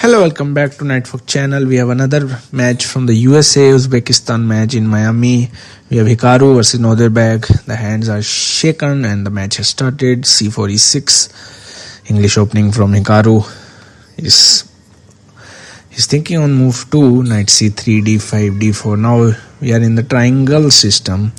Hello, welcome back to Nightfog channel. We have another match from the USA Uzbekistan match in Miami. We have Hikaru versus Nordirbek. The hands are shaken and the match has started. C4 E6. English opening from Hikaru. He's thinking on move 2, knight C3, D5, D4. Now we are in the triangle system.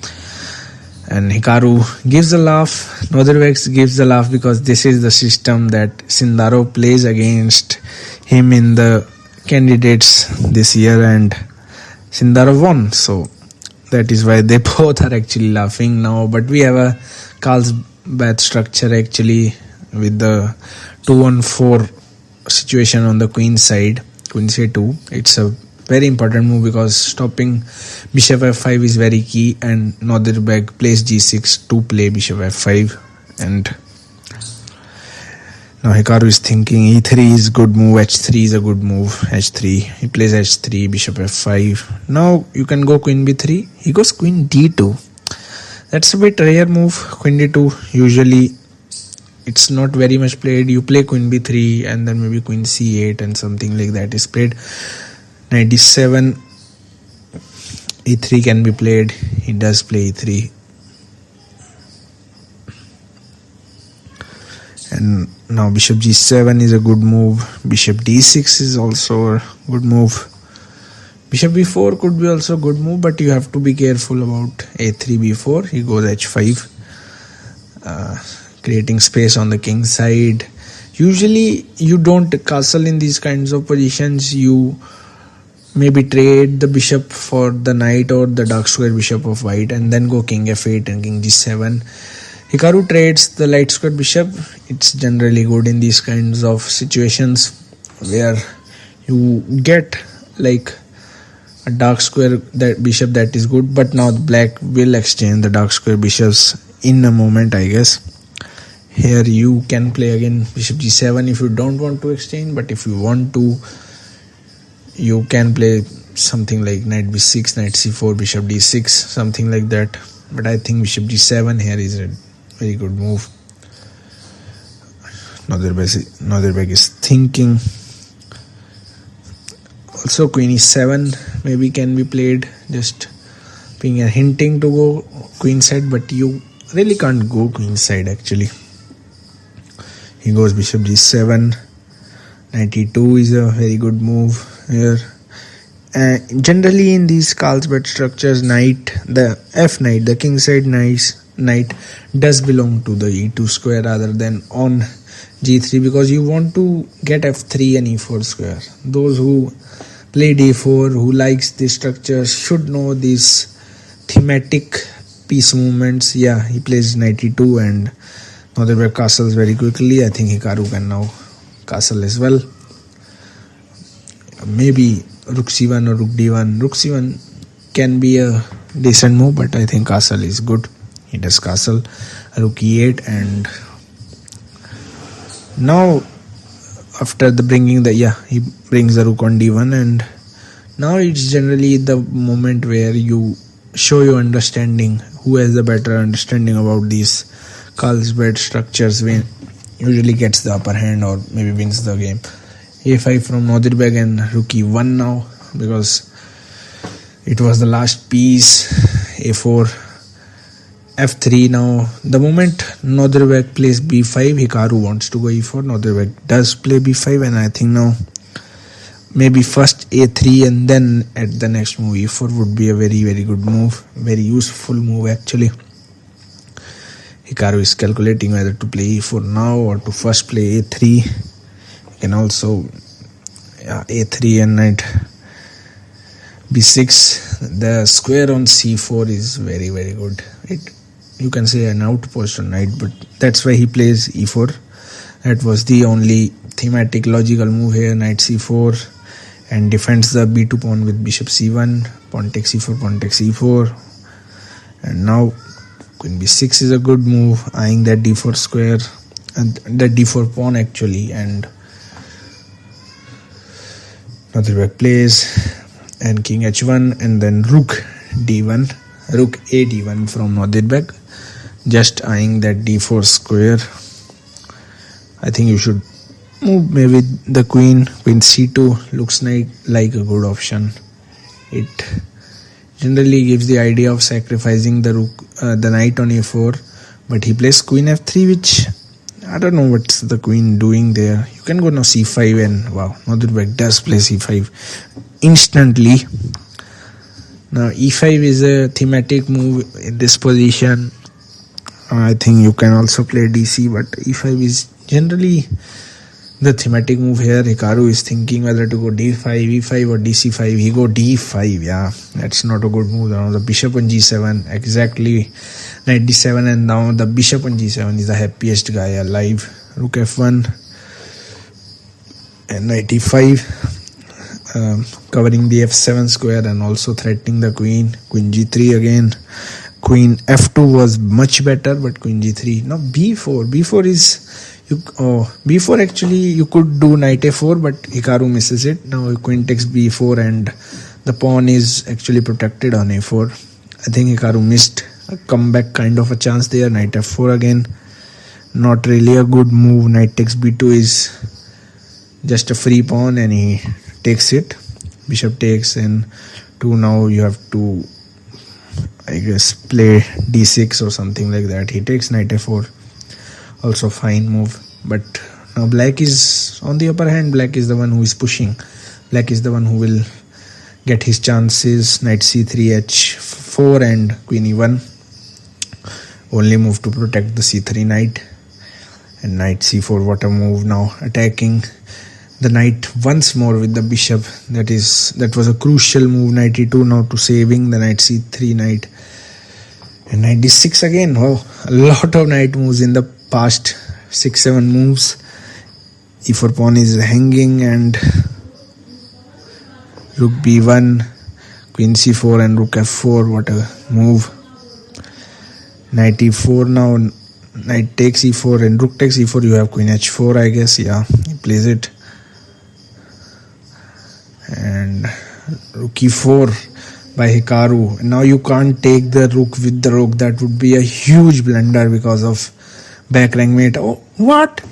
And Hikaru gives a laugh. Nordirbek gives a laugh because this is the system that Sindarov plays against him in the candidates this year, and Sindarov won. So that is why they both are actually laughing now. But we have a Carlsbad structure actually with the 2-1-4 situation on the queen side, queen c2. It's a very important move because stopping bishop f5 is very key, and Nordirbek plays g6 to play bishop f5. And now Hikaru is thinking e3 is good move, h3 is a good move, h3. He plays h3, bishop f5. Now you can go queen b3. He goes queen d2. That's a bit rare move, queen d2. Usually it's not very much played. You play queen b3 and then maybe queen c8 and something like that is played. Knight d7, e3 can be played. He does play e3. And now bishop g7 is a good move. Bishop d6 is also a good move. Bishop b4 could be also a good move, but you have to be careful about a3, b4. He goes h5, creating space on the king side. Usually you don't castle in these kinds of positions. You maybe trade the bishop for the knight or the dark square bishop of white and then go king f8 and king g7. Hikaru trades the light square bishop. It's generally good in these kinds of situations where you get like a dark square that bishop that is good, but now the black will exchange the dark square bishops in a moment, I guess. Here you can play again bishop g7 if you don't want to exchange, but if you want to, you can play something like knight b6, knight c4, bishop d6, something like that. But I think bishop g7 here is a very good move. Nordirbek is thinking. Also queen e7 maybe can be played, just being a hinting to go queen side, but you really can't go queen side actually. He goes bishop g7. Knight e2 is a very good move here. Generally in these Carlsbad structures, the f knight, the king side knight does belong to the e2 square rather than on g3, because you want to get f3 and e4 square. Those who play d4, who likes these structures, should know these thematic piece movements. Yeah, he plays knight e2 and Nordirbek castles very quickly. I think Hikaru can now castle as well. Maybe rook c1 or rook d1. Rook c1 can be a decent move, but I think castle is good. He does castle. Rook e8, and now after the he brings the rook on d1, and now it's generally the moment where you show your understanding, who has the better understanding about these Carlsbad structures, when usually gets the upper hand or maybe wins the game. a5 from Nordirbek and rook e1 now, because it was the last piece. a4, f3. Now the moment Nordirbek plays b5, Hikaru wants to go e4. Nordirbek does play b5, and I think now maybe first a3 and then at the next move e4 would be a very, very good move, very useful move actually. Hikaru is calculating whether to play e4 now or to first play a3. You can also a3 and knight b6. The square on c4 is very, very good. You can say an outpost on knight, but that's why he plays e4. That was the only thematic logical move here. Knight c4 and defends the b2 pawn with bishop c1. Pawn takes e4, pawn takes e4. And now queen b6 is a good move, eyeing that d4 square and the d4 pawn actually. And Nordirbek plays and king h1 and then rook d1, rook a d1 from Nordirbek, just eyeing that d4 square. I think you should move maybe the queen c2 looks like a good option. It generally gives the idea of sacrificing the rook, the knight on a4, but he plays queen f3, which I don't know what's the queen doing there. You can go now c5, and wow, Nordirbek does play c5 instantly. Now e5 is a thematic move in this position. I think you can also play dc, but e5 is generally the thematic move here. Hikaru is thinking whether to go d5, e5 or dc5. He go d5. Yeah, that's not a good move. Now the bishop on g7, exactly knight d7, and now the bishop on g7 is the happiest guy alive. Rook f1 and knight e5, covering the f7 square and also threatening the queen. Queen g3 again. Queen f2 was much better, but queen g3. Now b4 is b4 actually you could do knight a4, but Hikaru misses it. Now queen takes b4 and the pawn is actually protected on a4. I think Hikaru missed a comeback kind of a chance there. Knight f4 again, not really a good move. Knight takes b2 is just a free pawn and he takes it. Bishop takes and 2. Now you have to, I guess, play d6 or something like that. He takes knight a4, also fine move. But now black is on the upper hand. Black is the one who is pushing. Black is the one who will get his chances. Knight c3, h4 and queen e1, only move to protect the c3 knight. And knight c4, what a move. Now attacking the knight once more with the bishop. That was a crucial move. Knight e2 now to saving the knight c3 knight. And knight d6 again. Wow, a lot of knight moves in the past 6-7 moves. e4 pawn is hanging and rook b1, queen c4 and rook f4. What a move. Knight e4 now. Knight takes e4 and rook takes e4. You have queen h4, I guess. Yeah, he plays it. And rook e4 by Hikaru. Now you can't take the rook with the rook. That would be a huge blunder because of back rank mate. Oh, what?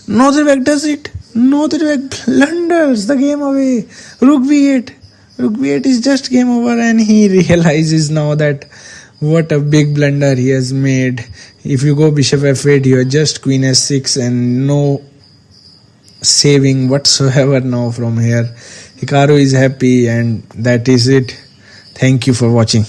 Nordirbek does it. Nordirbek blunders the game away. Rook b8. Rook b8 is just game over, and he realizes now that what a big blunder he has made. If you go bishop f8, you are just queen s6 and no saving whatsoever now from here. Hikaru is happy, and that is it. Thank you for watching.